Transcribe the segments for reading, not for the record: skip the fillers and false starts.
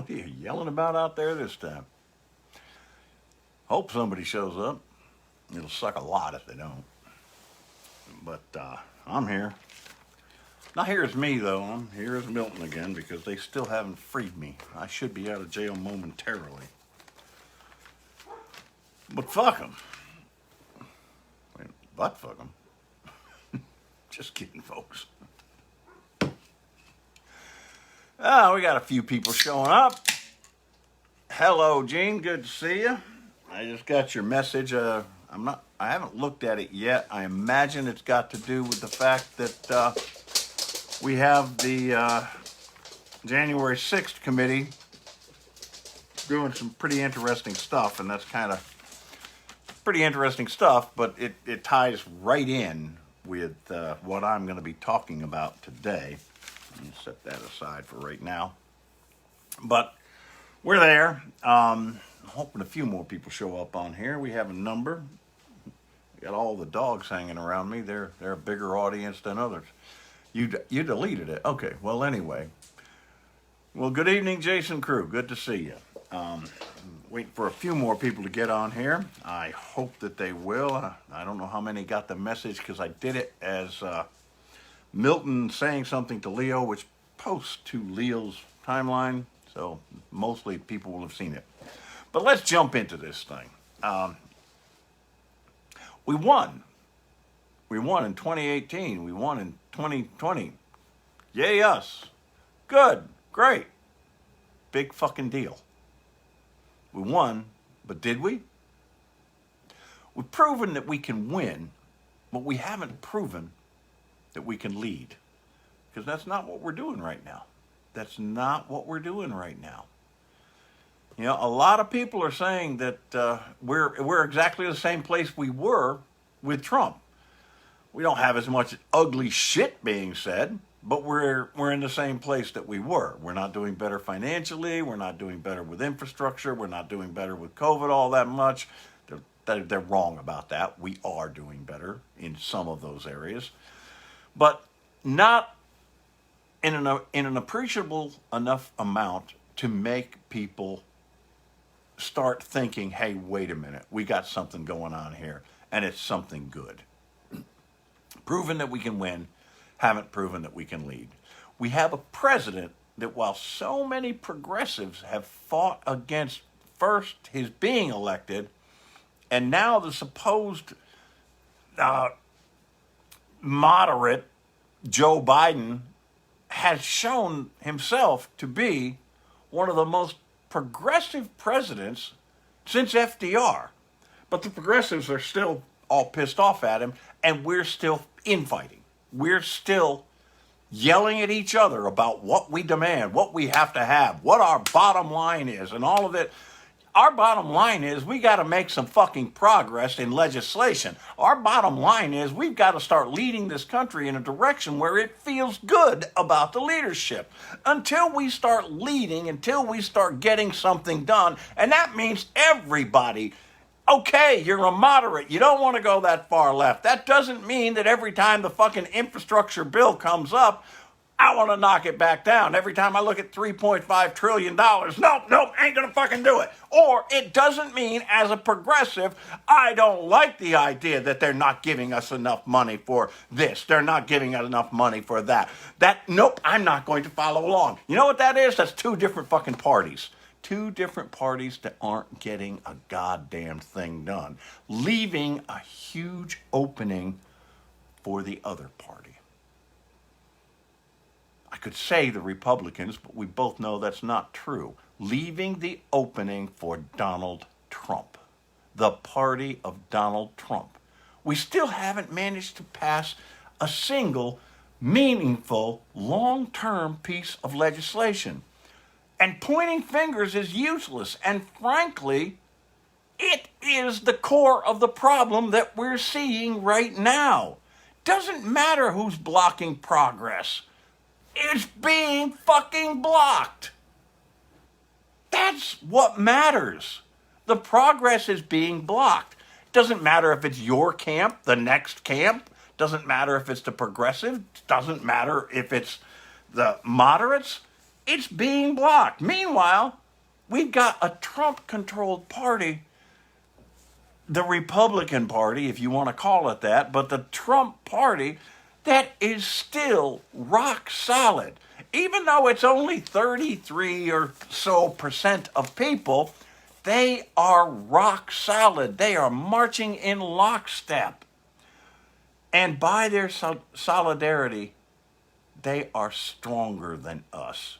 What are you yelling about out there this time? Hope somebody shows up. It'll suck a lot if they don't. But I'm here. Not here as me, though. I'm here as Milton again because they still haven't freed me. I should be out of jail momentarily. But fuck them. But fuck them. Just kidding, folks. We got a few people showing up. Hello, Gene. Good to see you. I just got your message. I haven't looked at it yet. I imagine it's got to do with the fact that we have the January 6th committee doing some pretty interesting stuff, and that's kind of pretty interesting stuff, but it ties right in with what I'm going to be talking about today. Let me set that aside for right now. But we're there. I'm hoping a few more people show up on here. We have a number. We got all the dogs hanging around me. They're a bigger audience than others. You deleted it. Okay, well, anyway. Well, good evening, Jason Crew. Good to see you. Waiting for a few more people to get on here. I hope that they will. I don't know how many got the message because I did it as Milton saying something to Leo, which posts to Leo's timeline. So mostly people will have seen it. But let's jump into this thing. We won. We won in 2018. We won in 2020. Yay us. Good. Great. Big fucking deal. We won, but did we? We've proven that we can win, but we haven't proven that we can lead. Because that's not what we're doing right now. That's not what we're doing right now. You know, a lot of people are saying that we're exactly the same place we were with Trump. We don't have as much ugly shit being said, but we're in the same place that we were. We're not doing better financially. We're not doing better with infrastructure. We're not doing better with COVID all that much. They're wrong about that. We are doing better in some of those areas, but not in an appreciable enough amount to make people start thinking, hey, wait a minute, we got something going on here, and it's something good. Proven that we can win, haven't proven that we can lead. We have a president that, while so many progressives have fought against first his being elected, and now the supposed moderate Joe Biden has shown himself to be one of the most progressive presidents since FDR. But the progressives are still all pissed off at him, and we're still infighting. We're still yelling at each other about what we demand, what we have to have, what our bottom line is, and all of it. Our bottom line is we got to make some fucking progress in legislation. Our bottom line is we've got to start leading this country in a direction where it feels good about the leadership. Until we start leading, until we start getting something done, and that means everybody. Okay, you're a moderate. You don't want to go that far left. That doesn't mean that every time the fucking infrastructure bill comes up, I want to knock it back down. Every time I look at $3.5 trillion, nope, ain't going to fucking do it. Or it doesn't mean, as a progressive, I don't like the idea that they're not giving us enough money for this. They're not giving us enough money for that. Nope, I'm not going to follow along. You know what that is? That's two different fucking parties. Two different parties that aren't getting a goddamn thing done, leaving a huge opening for the other party. I could say the Republicans, but we both know that's not true. Leaving the opening for Donald Trump, the party of Donald Trump. We still haven't managed to pass a single meaningful, long-term piece of legislation. And pointing fingers is useless. And frankly, it is the core of the problem that we're seeing right now. Doesn't matter who's blocking progress. It's being fucking blocked. That's what matters. The progress is being blocked. Doesn't matter if it's your camp, the next camp. Doesn't matter if it's the progressive. Doesn't matter if it's the moderates. It's being blocked. Meanwhile, we've got a Trump-controlled party, the Republican Party, if you want to call it that, but the Trump Party that is still rock solid. Even though it's only 33 or so percent of people, they are rock solid. They are marching in lockstep. And by their solidarity, they are stronger than us.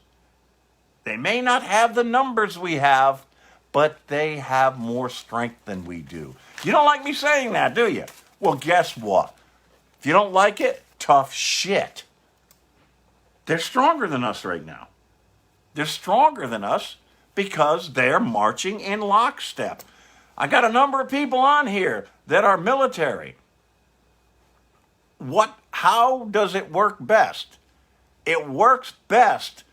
They may not have the numbers we have, but they have more strength than we do. You don't like me saying that, do you? Well, guess what? If you don't like it, tough shit. They're stronger than us right now. They're stronger than us because they're marching in lockstep. I got a number of people on here that are military. How does it work best? It works best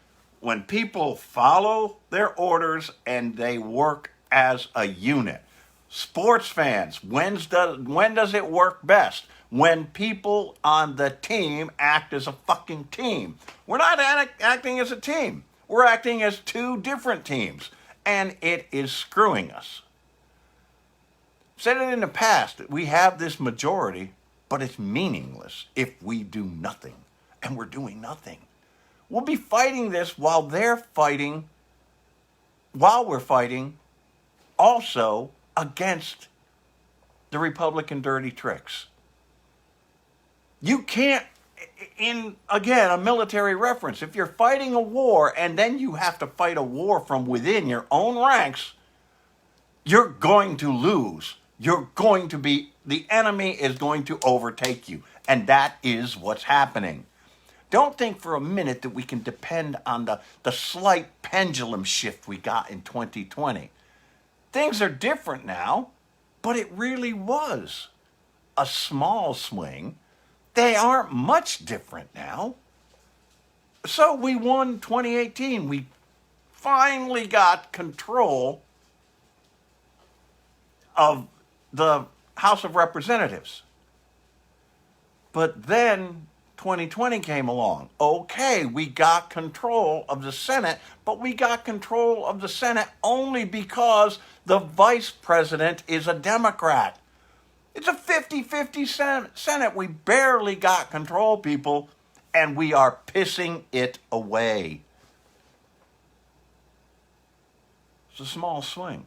when people follow their orders and they work as a unit. Sports fans, when does it work best? When people on the team act as a fucking team. We're not acting as a team. We're acting as two different teams. And it is screwing us. Said it in the past, we have this majority, but it's meaningless if we do nothing. And we're doing nothing. We'll be fighting this while we're fighting also against the Republican dirty tricks. You can't, again, a military reference, if you're fighting a war and then you have to fight a war from within your own ranks, you're going to lose. The enemy is going to overtake you. And that is what's happening. Don't think for a minute that we can depend on the slight pendulum shift we got in 2020. Things are different now, but it really was a small swing. They aren't much different now. So we won 2018. We finally got control of the House of Representatives. But then 2020 came along. Okay, we got control of the Senate, but we got control of the Senate only because the vice president is a Democrat. It's a 50-50 Senate. We barely got control, people, and we are pissing it away. It's a small swing.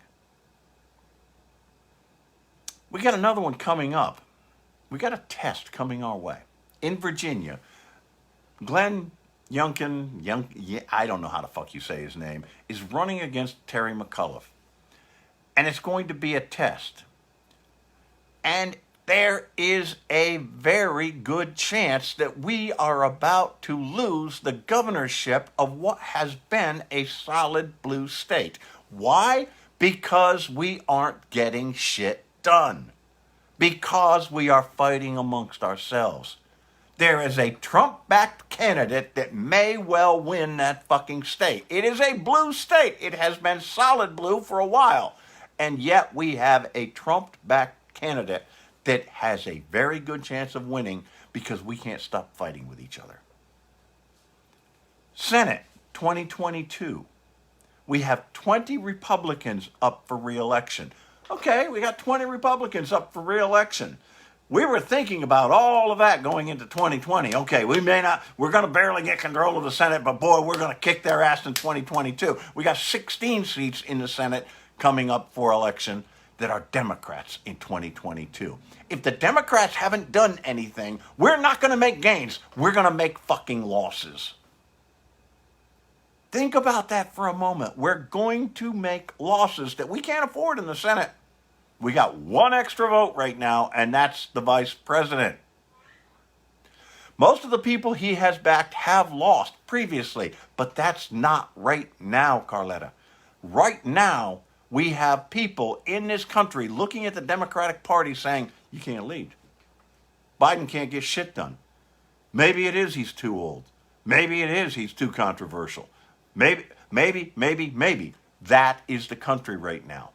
We got another one coming up. We got a test coming our way. In Virginia, Glenn Youngkin, I don't know how the fuck you say his name, is running against Terry McAuliffe. And it's going to be a test. And there is a very good chance that we are about to lose the governorship of what has been a solid blue state. Why? Because we aren't getting shit done. Because we are fighting amongst ourselves. There is a Trump-backed candidate that may well win that fucking state. It is a blue state. It has been solid blue for a while. And yet we have a Trump-backed candidate that has a very good chance of winning because we can't stop fighting with each other. Senate 2022. We have 20 Republicans up for re-election. Okay, we got 20 Republicans up for re-election. We were thinking about all of that going into 2020. Okay, we're going to barely get control of the Senate, but boy, we're going to kick their ass in 2022. We got 16 seats in the Senate coming up for election that are Democrats in 2022. If the Democrats haven't done anything, we're not going to make gains. We're going to make fucking losses. Think about that for a moment. We're going to make losses that we can't afford in the Senate. We got one extra vote right now, and that's the vice president. Most of the people he has backed have lost previously, but that's not right now, Carletta. Right now, we have people in this country looking at the Democratic Party saying, you can't lead. Biden can't get shit done. Maybe it is he's too old. Maybe it is he's too controversial. Maybe. That is the country right now.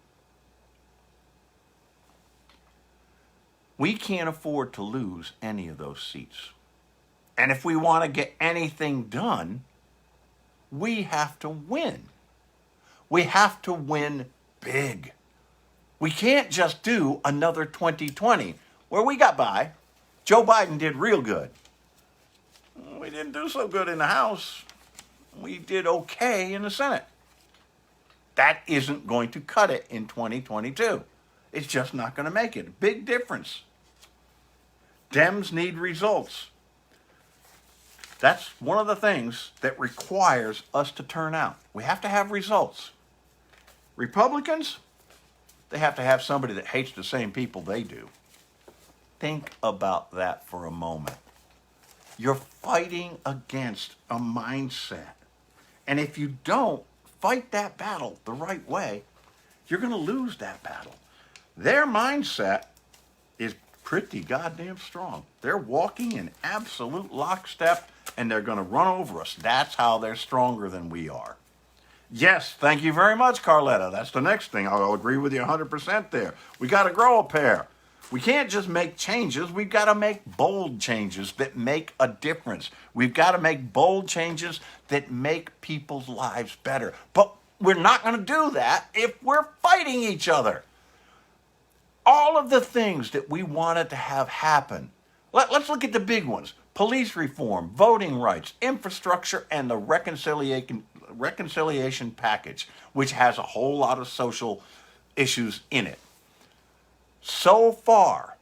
We can't afford to lose any of those seats. And if we want to get anything done, we have to win. We have to win big. We can't just do another 2020 where we got by. Joe Biden did real good. We didn't do so good in the House. We did okay in the Senate. That isn't going to cut it in 2022. It's just not going to make it. Big difference. Dems need results. That's one of the things that requires us to turn out. We have to have results. Republicans, they have to have somebody that hates the same people they do. Think about that for a moment. You're fighting against a mindset. And if you don't fight that battle the right way, you're going to lose that battle. Their mindset is pretty goddamn strong. They're walking in absolute lockstep, and they're going to run over us. That's how they're stronger than we are. Yes, thank you very much, Carletta. That's the next thing. I'll agree with you 100% there. We got to grow a pair. We can't just make changes. We've got to make bold changes that make a difference. We've got to make bold changes that make people's lives better. But we're not going to do that if we're fighting each other. All of the things that we wanted to have happen. Let's look at the big ones. Police reform, voting rights, infrastructure, and the reconciliation package, which has a whole lot of social issues in it. So far,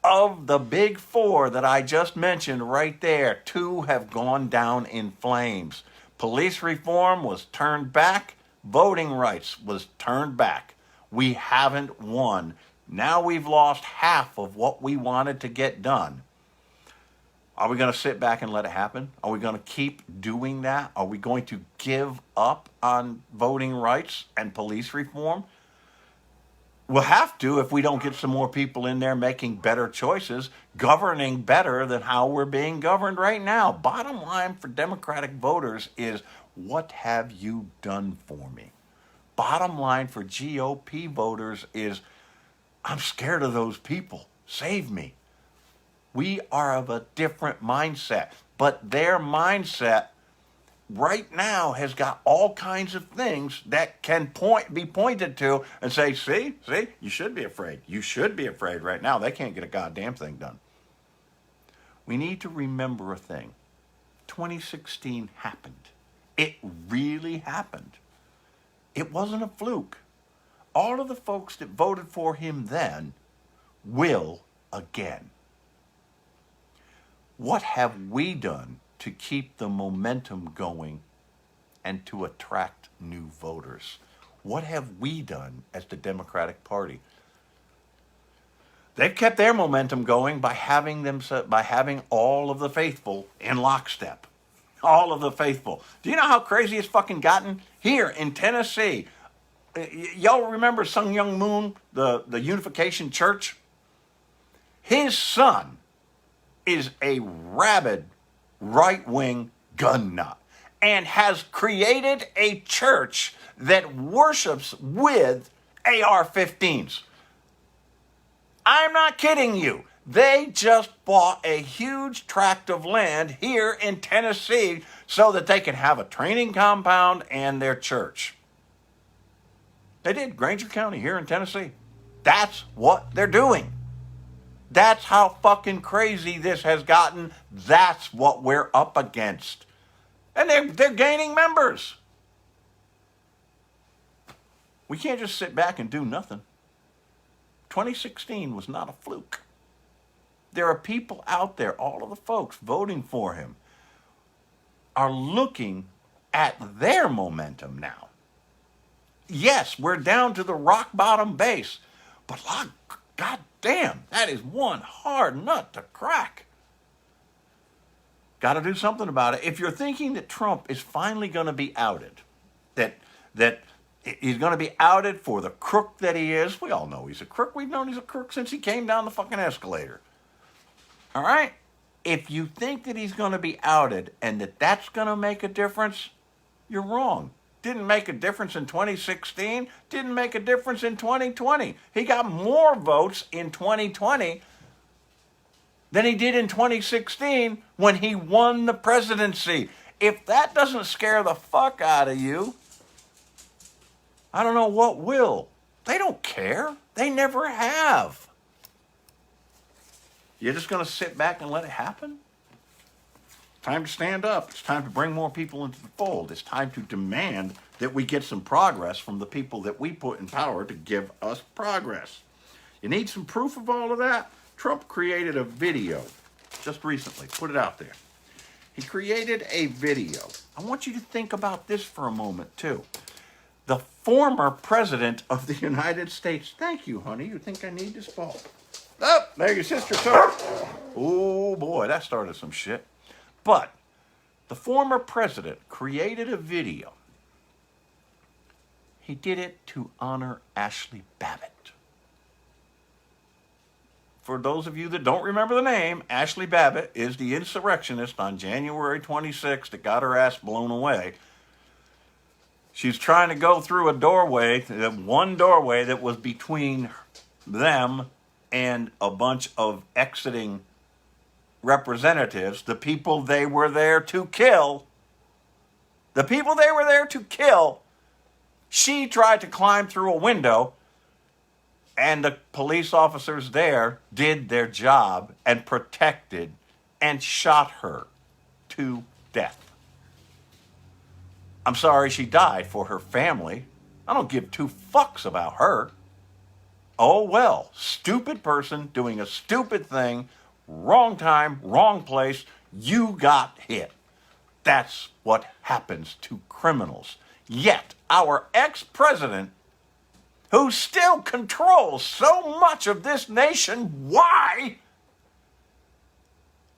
of the big four that I just mentioned right there, 2 have gone down in flames. Police reform was turned back. Voting rights was turned back. We haven't won. Now we've lost half of what we wanted to get done. Are we going to sit back and let it happen? Are we going to keep doing that? Are we going to give up on voting rights and police reform? We'll have to if we don't get some more people in there making better choices, governing better than how we're being governed right now. Bottom line for Democratic voters is, what have you done for me? Bottom line for GOP voters is, I'm scared of those people. Save me. We are of a different mindset, but their mindset right now has got all kinds of things that can be pointed to and say, see, you should be afraid. You should be afraid right now. They can't get a goddamn thing done. We need to remember a thing. 2016 happened. It really happened. It wasn't a fluke. All of the folks that voted for him then will again. What have we done to keep the momentum going and to attract new voters? What have we done as the Democratic Party? They've kept their momentum going by having all of the faithful in lockstep. All of the faithful. Do you know how crazy it's fucking gotten? Here in Tennessee, y'all remember Sun Myung Moon, the Unification Church? His son is a rabid right-wing gun nut and has created a church that worships with AR-15s. I'm not kidding you. They just bought a huge tract of land here in Tennessee so that they can have a training compound and their church. They did. Granger County here in Tennessee. That's what they're doing. That's how fucking crazy this has gotten. That's what we're up against. And they're gaining members. We can't just sit back and do nothing. 2016 was not a fluke. There are people out there, all of the folks voting for him, are looking at their momentum now. Yes, we're down to the rock bottom base, but God damn, that is one hard nut to crack. Got to do something about it. If you're thinking that Trump is finally going to be outed, that he's going to be outed for the crook that he is, we all know he's a crook. We've known he's a crook since he came down the fucking escalator. All right? If you think that he's going to be outed and that that's going to make a difference, you're wrong. Didn't make a difference in 2016. Didn't make a difference in 2020. He got more votes in 2020 than he did in 2016 when he won the presidency. If that doesn't scare the fuck out of you, I don't know what will. They don't care. They never have. You're just going to sit back and let it happen? Time to stand up. It's time to bring more people into the fold. It's time to demand that we get some progress from the people that we put in power to give us progress. You need some proof of all of that? Trump created a video just recently. Put it out there. He created a video. I want you to think about this for a moment, too. The former president of the United States. Thank you, honey. You think I need this bulb? Oh, there your sister took. Oh, boy, that started some shit. But the former president created a video. He did it to honor Ashley Babbitt. For those of you that don't remember the name, Ashley Babbitt is the insurrectionist on January 26th that got her ass blown away. She's trying to go through a doorway, one doorway that was between them and a bunch of exiting representatives, the people they were there to kill. The people they were there to kill. She tried to climb through a window, and the police officers there did their job and protected and shot her to death. I'm sorry she died for her family. I don't give two fucks about her. Oh well, stupid person doing a stupid thing, wrong time, wrong place, you got hit. That's what happens to criminals. Yet, our ex-president, who still controls so much of this nation, why,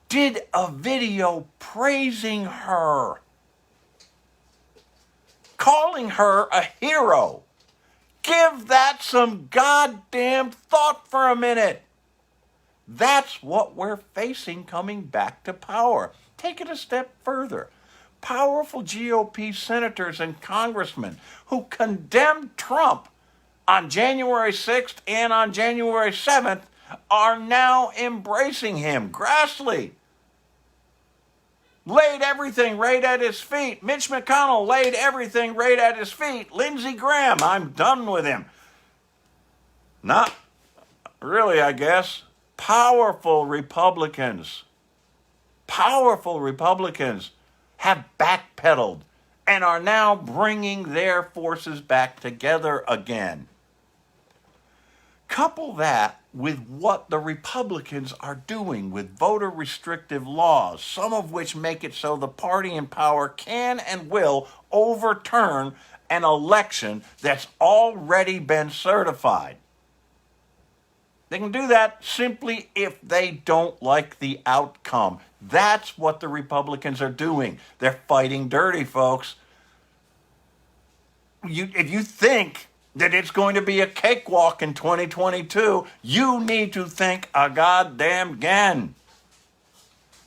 did a video praising her, calling her a hero. Give that some goddamn thought for a minute. That's what we're facing coming back to power. Take it a step further. Powerful GOP senators and congressmen who condemned Trump on January 6th and on January 7th are now embracing him. Grassley laid everything right at his feet. Mitch McConnell laid everything right at his feet. Lindsey Graham, I'm done with him. Not really, I guess. Powerful Republicans have backpedaled and are now bringing their forces back together again. Couple that with what the Republicans are doing with voter restrictive laws, some of which make it so the party in power can and will overturn an election that's already been certified. They can do that simply if they don't like the outcome. That's what the Republicans are doing. They're fighting dirty, folks. If you think that it's going to be a cakewalk in 2022, you need to think a goddamn again.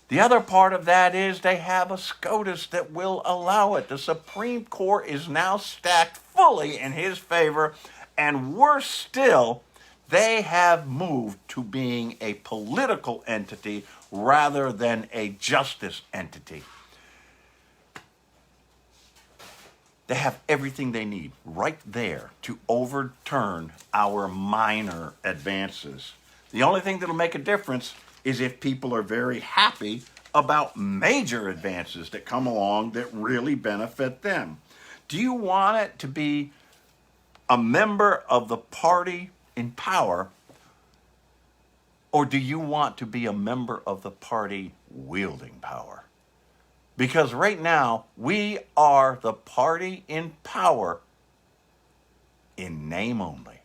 The other part of that is they have a SCOTUS that will allow it. The Supreme Court is now stacked fully in his favor, and worse still, they have moved to being a political entity rather than a justice entity. They have everything they need right there to overturn our minor advances. The only thing that'll make a difference is if people are very happy about major advances that come along that really benefit them. Do you want it to be a member of the party in power, or do you want to be a member of the party wielding power? Because right now, we are the party in power in name only.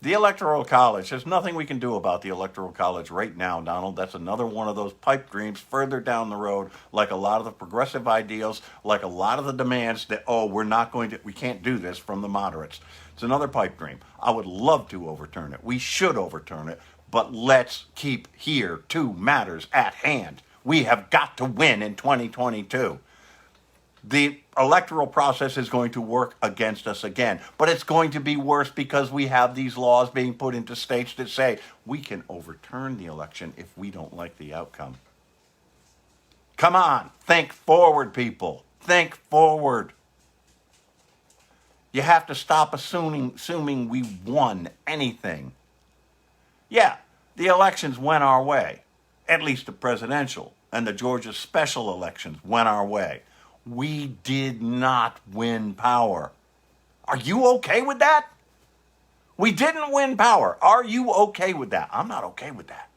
The Electoral College, there's nothing we can do about the Electoral College right now, Donald. That's another one of those pipe dreams further down the road, like a lot of the progressive ideals, like a lot of the demands that, we can't do this from the moderates. It's another pipe dream. I would love to overturn it. We should overturn it, but let's keep here two matters at hand. We have got to win in 2022. The electoral process is going to work against us again, but it's going to be worse because we have these laws being put into states that say we can overturn the election if we don't like the outcome. Come on, think forward, people. Think forward. You have to stop assuming we won anything. Yeah, the elections went our way, at least the presidential, and the Georgia special elections went our way. We did not win power. Are you okay with that? We didn't win power. Are you okay with that? I'm not okay with that.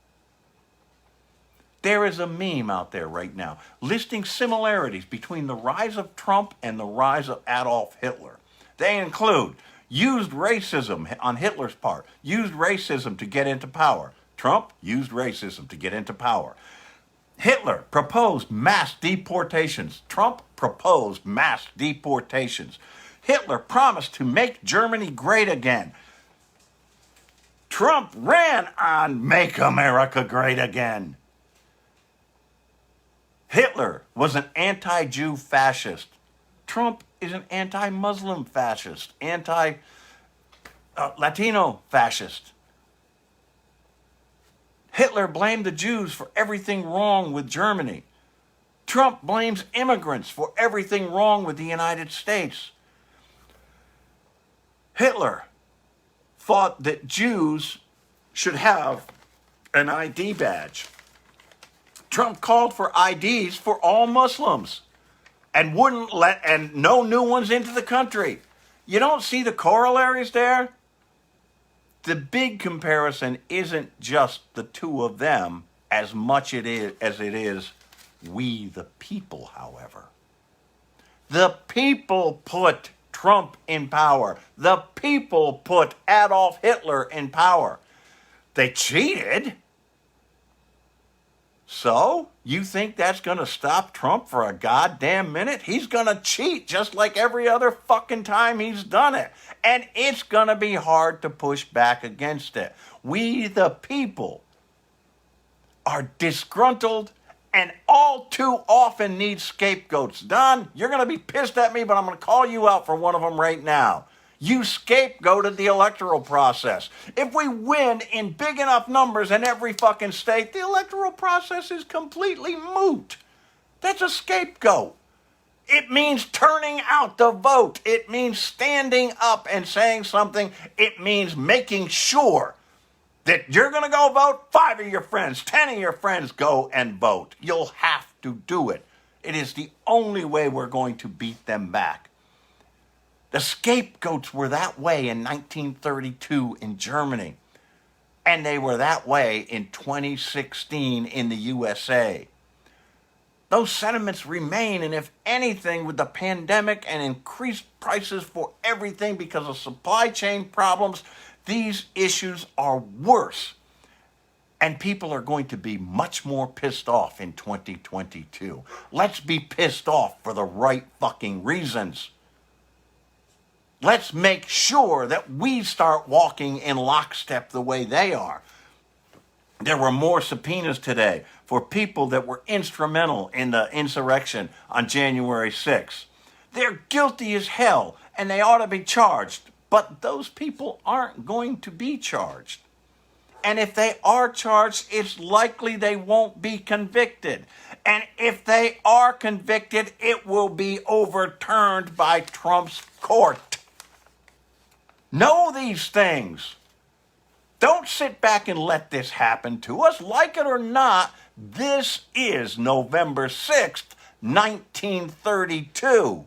There is a meme out there right now listing similarities between the rise of Trump and the rise of Adolf Hitler. They include used racism on Hitler's part, used racism to get into power. Trump used racism to get into power. Hitler proposed mass deportations. Trump proposed mass deportations. Hitler promised to make Germany great again. Trump ran on Make America Great Again. Hitler was an anti-Jew fascist. Trump is an anti-Muslim fascist, anti-Latino fascist. Hitler blamed the Jews for everything wrong with Germany. Trump blames immigrants for everything wrong with the United States. Hitler thought that Jews should have an ID badge. Trump called for IDs for all Muslims and wouldn't let no new ones into the country. You don't see the corollaries there? The big comparison isn't just the two of them as much as it is we the people, however. The people put Trump in power. The people put Adolf Hitler in power. They cheated. So, you think that's going to stop Trump for a goddamn minute? He's going to cheat just like every other fucking time he's done it. And it's going to be hard to push back against it. We, the people, are disgruntled and all too often need scapegoats. Don, you're going to be pissed at me, but I'm going to call you out for one of them right now. You scapegoated the electoral process. If we win in big enough numbers in every fucking state, the electoral process is completely moot. That's a scapegoat. It means turning out the vote. It means standing up and saying something. It means making sure that you're going to go vote. 5 of your friends, 10 of your friends go and vote. You'll have to do it. It is the only way we're going to beat them back. The scapegoats were that way in 1932 in Germany, and they were that way in 2016 in the USA. Those sentiments remain, and if anything, with the pandemic and increased prices for everything because of supply chain problems, these issues are worse. And people are going to be much more pissed off in 2022. Let's be pissed off for the right fucking reasons. Let's make sure that we start walking in lockstep the way they are. There were more subpoenas today for people that were instrumental in the insurrection on January 6th. They're guilty as hell, and they ought to be charged. But those people aren't going to be charged. And if they are charged, it's likely they won't be convicted. And if they are convicted, it will be overturned by Trump's court. Know these things. Don't sit back and let this happen to us. Like it or not, this is November 6th, 1932.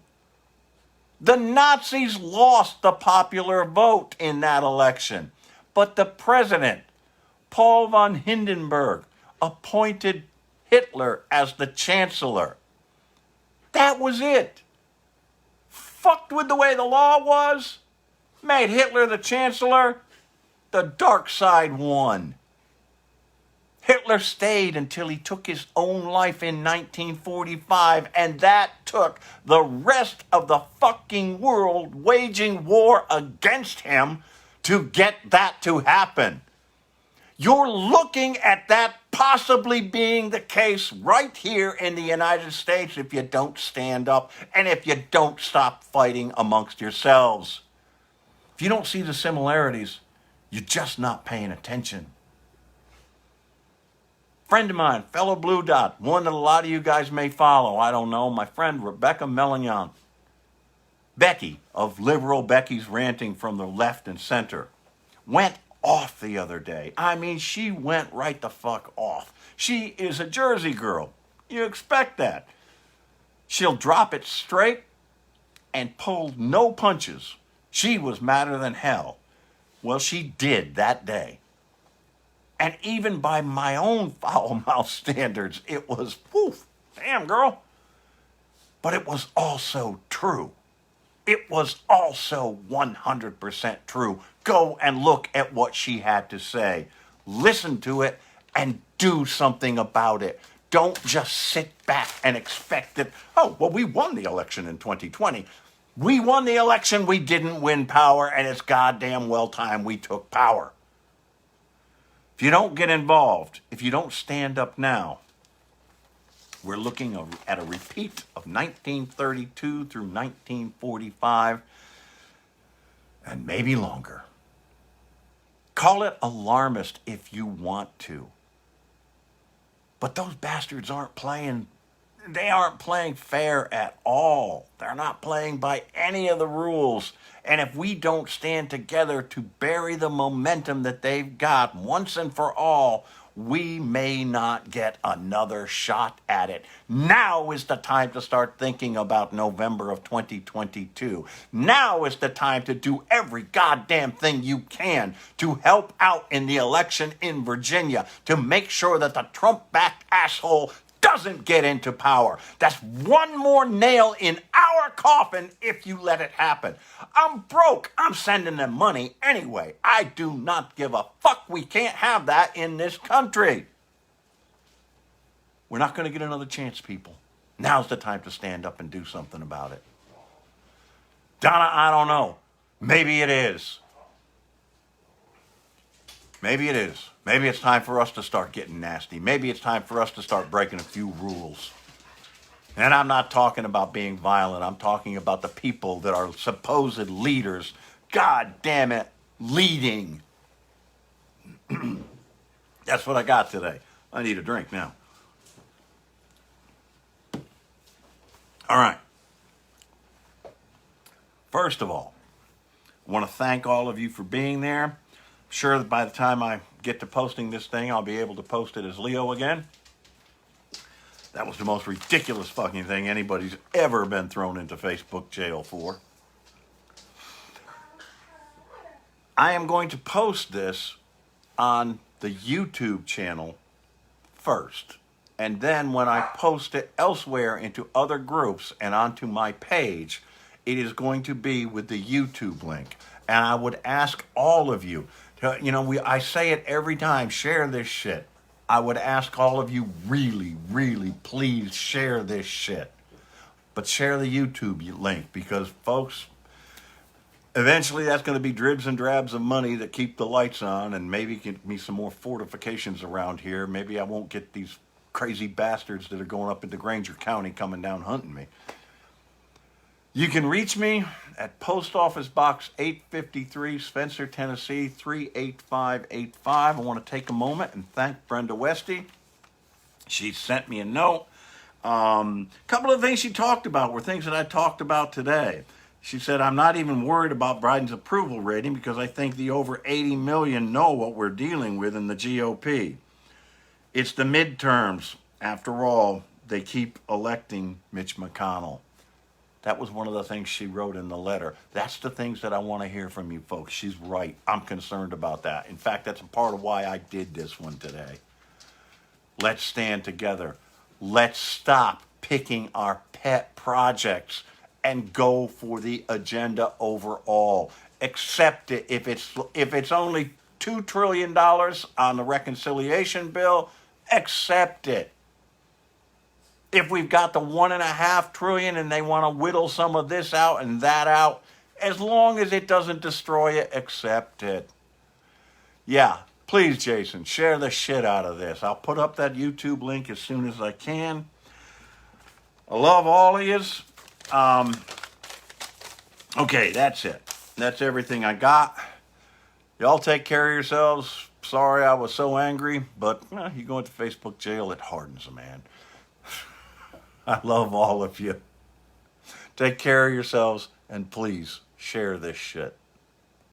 The Nazis lost the popular vote in that election, but the president, Paul von Hindenburg, appointed Hitler as the chancellor. That was it. Fucked with the way the law was, made Hitler the chancellor. The dark side won. Hitler stayed until he took his own life in 1945, and that took the rest of the fucking world waging war against him to get that to happen. You're looking at that possibly being the case right here in the United States if you don't stand up and if you don't stop fighting amongst yourselves. If you don't see the similarities, you're just not paying attention. Friend of mine, fellow Blue Dot, one that a lot of you guys may follow, I don't know, my friend Rebecca Melinyon. Becky of Liberal Becky's Ranting from the Left and Center went off the other day. I mean, she went right the fuck off. She is a Jersey girl. You expect that. She'll drop it straight and pull no punches. She was madder than hell. Well, she did that day. And even by my own foul-mouthed standards, it was, woof, damn, girl. But it was also true. It was also 100% true. Go and look at what she had to say. Listen to it and do something about it. Don't just sit back and expect that, oh, well, we won the election in 2020. We won the election, we didn't win power, and it's goddamn well time we took power. If you don't get involved, if you don't stand up now, we're looking at a repeat of 1932 through 1945, and maybe longer. Call it alarmist if you want to. But those bastards aren't playing fair at all. They're not playing by any of the rules. And if we don't stand together to bury the momentum that they've got once and for all, we may not get another shot at it. Now is the time to start thinking about November of 2022. Now is the time to do every goddamn thing you can to help out in the election in Virginia, to make sure that the Trump-backed asshole doesn't get into power. That's one more nail in our coffin if you let it happen. I'm broke. I'm sending them money anyway. I do not give a fuck. We can't have that in this country. We're not going to get another chance, people. Now's the time to stand up and do something about it. Donna, I don't know. Maybe it is. Maybe it is. Maybe it's time for us to start getting nasty. Maybe it's time for us to start breaking a few rules. And I'm not talking about being violent. I'm talking about the people that are supposed leaders. God damn it, leading. That's what I got today. I need a drink now. All right. First of all, I want to thank all of you for being there. I'm sure that by the time I get to posting this thing, I'll be able to post it as Leo again. That was the most ridiculous fucking thing anybody's ever been thrown into Facebook jail for. I am going to post this on the YouTube channel first. And then when I post it elsewhere into other groups and onto my page, it is going to be with the YouTube link. And I would ask all of you, I say it every time, share this shit. I would ask all of you really, really, please share this shit. But share the YouTube link because, folks, eventually that's going to be dribs and drabs of money that keep the lights on and maybe get me some more fortifications around here. Maybe I won't get these crazy bastards that are going up into Granger County coming down hunting me. You can reach me at Post Office Box 853, Spencer, Tennessee 38585. I want to take a moment and thank Brenda Westy. She sent me a note. A couple of things she talked about were things that I talked about today. She said, I'm not even worried about Biden's approval rating because I think the over 80 million know what we're dealing with in the GOP. It's the midterms. After all, they keep electing Mitch McConnell. That was one of the things she wrote in the letter. That's the things that I want to hear from you folks. She's right. I'm concerned about that. In fact, that's a part of why I did this one today. Let's stand together. Let's stop picking our pet projects and go for the agenda overall. Accept it. If it's only $2 trillion on the reconciliation bill, accept it. If we've got the $1.5 trillion and they want to whittle some of this out and that out, as long as it doesn't destroy it, accept it. Yeah, please, Jason, share the shit out of this. I'll put up that YouTube link as soon as I can. I love all of yous. Okay, that's it. That's everything I got. Y'all take care of yourselves. Sorry I was so angry, but you go into Facebook jail, it hardens a man. I love all of you. Take care of yourselves, and please share this shit.